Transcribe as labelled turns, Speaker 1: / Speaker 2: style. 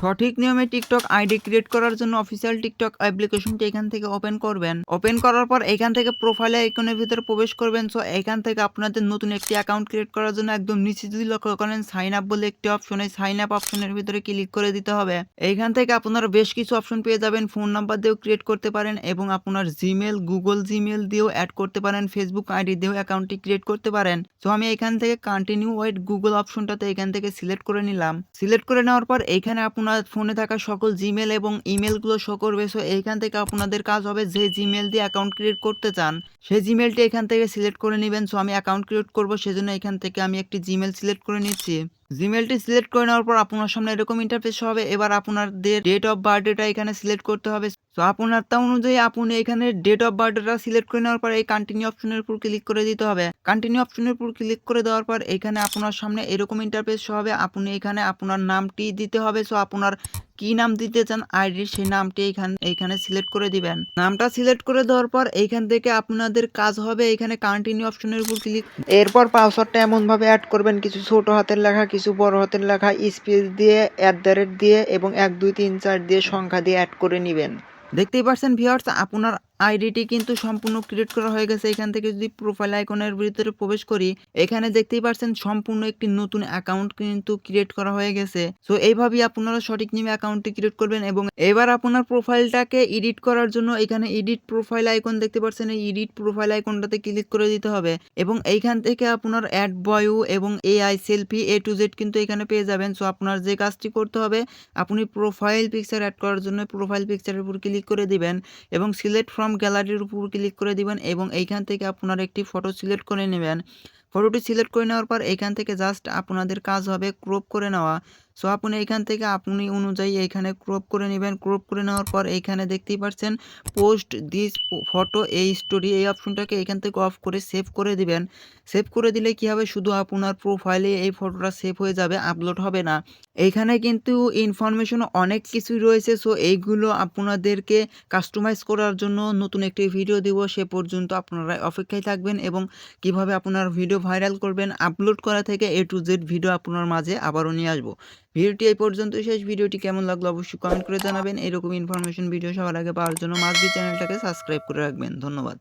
Speaker 1: সঠিক নিয়মে TikTok ID create করার জন্য অফিসিয়াল টিকটক অ্যাপ্লিকেশনটি এখান থেকে ওপেন করবেন। ওপেন করার পর এখান থেকে প্রোফাইল আইকনের ভিতরে প্রবেশ করবেন। সো এখান থেকে আপনাদের নতুন একটি অ্যাকাউন্ট ক্রিয়েট করার জন্য একদম নিচে যদি লক্ষ্য করেন সাইন আপ বলে একটি অপশন, এই সাইন আপ অপশনের ভিতরে ক্লিক করে দিতে হবে। এইখান থেকে আপনারা বেশ কিছু অপশন পেয়ে যাবেন। ফোন নাম্বার দিয়েও ক্রিয়েট করতে পারেন এবং আপনার জিমেল, গুগল জিমেল দিয়েও অ্যাড করতে পারেন, ফেসবুক আইডি দিয়েও অ্যাকাউন্টটি ক্রিয়েট করতে পারেন। সো আমি এখান থেকে কন্টিনিউ উইথ গুগল অপশনটাতে এখান থেকে সিলেক্ট করে নিলাম। সিলেক্ট করে নেওয়ার পর এইখানে আপনার ফোনে থাকা সকল জিমেল এবং ইমেলগুলো শো করবে। সো এইখান থেকে আপনাদের কাজ হবে যে জিমেল দিয়ে অ্যাকাউন্ট ক্রিয়েট করতে চান সেই জিমেলটি এখান থেকে সিলেক্ট করে নেবেন। সো আমি অ্যাকাউন্ট ক্রিয়েট করব, সেজন্য এখান থেকে আমি একটি জিমেল সিলেক্ট করে নিচ্ছি। জিমেলটি সিলেক্ট করে নেওয়ার পর আপনার সামনে এরকম ইন্টারফেস হবে। এবার আপনাদের ডেট অফ বার্থডেটা এখানে সিলেক্ট করতে হবে। সো আপনার তা অনুযায়ী আপনি এখানে ডেট অফ বার্থডেটা সিলেক্ট করে নেওয়ার পর এই কন্টিনিউ অপশনের উপর ক্লিক করে দিতে হবে। কন্টিনিউ অপশনের উপর ক্লিক করে দেওয়ার পর এখানে আপনার সামনে এরকম ইন্টারফেস হবে। আপনি এখানে আপনার নামটি দিতে হবে। সো আপনার কি নাম দিতে চান আইডির, সেই নামটি এইখানে সিলেক্ট করে দিবেন। নামটা সিলেক্ট করে দেওয়ার পর এইখান থেকে আপনাদের কাজ হবে এখানে কন্টিনিউ অপশনের উপর ক্লিক। এরপর পাসওয়ার্ডটা এমনভাবে অ্যাড করবেন, কিছু ছোট হাতের লেখা, কিছু বড় হাতের লেখা, স্পেস দিয়ে, @ দিয়ে এবং 1 2 3 4 দিয়ে সংখ্যা দিয়ে অ্যাড করে নেবেন। দেখতেই পাচ্ছেন ভিউয়ার্স, আপনার আইডিটি কিন্তু সম্পূর্ণ ক্রিয়েট করা হয়ে গেছে। এখান থেকে যদি প্রোফাইল আইকনের ভিতরে প্রবেশ করি, এখানে দেখতেই পাচ্ছেন সম্পূর্ণ একটি নতুন অ্যাকাউন্ট কিন্তু ক্রিয়েট করা হয়ে গেছে। সো এইভাবেই আপনারা সঠিক নিয়মে অ্যাকাউন্টটি ক্রিয়েট করবেন এবং এবার আপনার প্রোফাইলটাকে এডিট করার জন্য এখানে এডিট প্রোফাইল আইকন দেখতে পাচ্ছেন, এই এডিট প্রোফাইল আইকনটাতে ক্লিক করে দিতে হবে এবং এইখান থেকে আপনার অ্যাড বায়ো এবং AI selfie A to Z কিন্তু এখানে পেয়ে যাবেন। সো আপনার যে কাজটি করতে হবে, আপনি প্রোফাইল পিকচার অ্যাড করার জন্য প্রোফাইল পিকচারের উপর ক্লিক করে দিবেন এবং সিলেক্ট ফ্রম গ্যালারির উপর ক্লিক করে দিবেন এবং এইখান থেকে আপনার একটি ফটো সিলেক্ট করে নেবেন। ফটোটি সিলেক্ট করে নেওয়ার পর এইখান থেকে জাস্ট আপনাদের কাজ হবে ক্রপ করে নেওয়া। সো আপনি এইখান থেকে আপনি অনুযায়ী এইখানে ক্রপ করে নেবেন। ক্রপ করে নেওয়ার পর এইখানে দেখতেই পাচ্ছেন পোস্ট দিস ফটো এই স্টোরি, এই অপশনটাকে এখান থেকে অফ করে সেভ করে দিবেন। সেভ করে দিলে কি হবে, শুধু আপনার প্রোফাইলে এই ফটোটা সেভ হয়ে যাবে, আপলোড হবে না। এইখানে কিন্তু ইনফরমেশন অনেক কিছুই রয়েছে। সো এইগুলো আপনাদেরকে কাস্টমাইজ করার জন্য নতুন একটি ভিডিও দিব। সে পর্যন্ত আপনারা অপেক্ষায় থাকবেন এবং কিভাবে আপনার ভিডিও ভাইরাল করবেন আপলোড করা থেকে A to Z ভিডিও আপনার মাঝে আবারও নিয়ে আসবো। ভিডিওটি এই পর্যন্তই শেষ। ভিডিওটি কেমন লাগলো অবশ্যই কমেন্ট করে জানাবেন। এরকম ইনফরমেশন ভিডিও সবার আগে পাওয়ার জন্য মাস্ট বি চ্যানেলটাকে সাবস্ক্রাইব করে রাখবেন। ধন্যবাদ।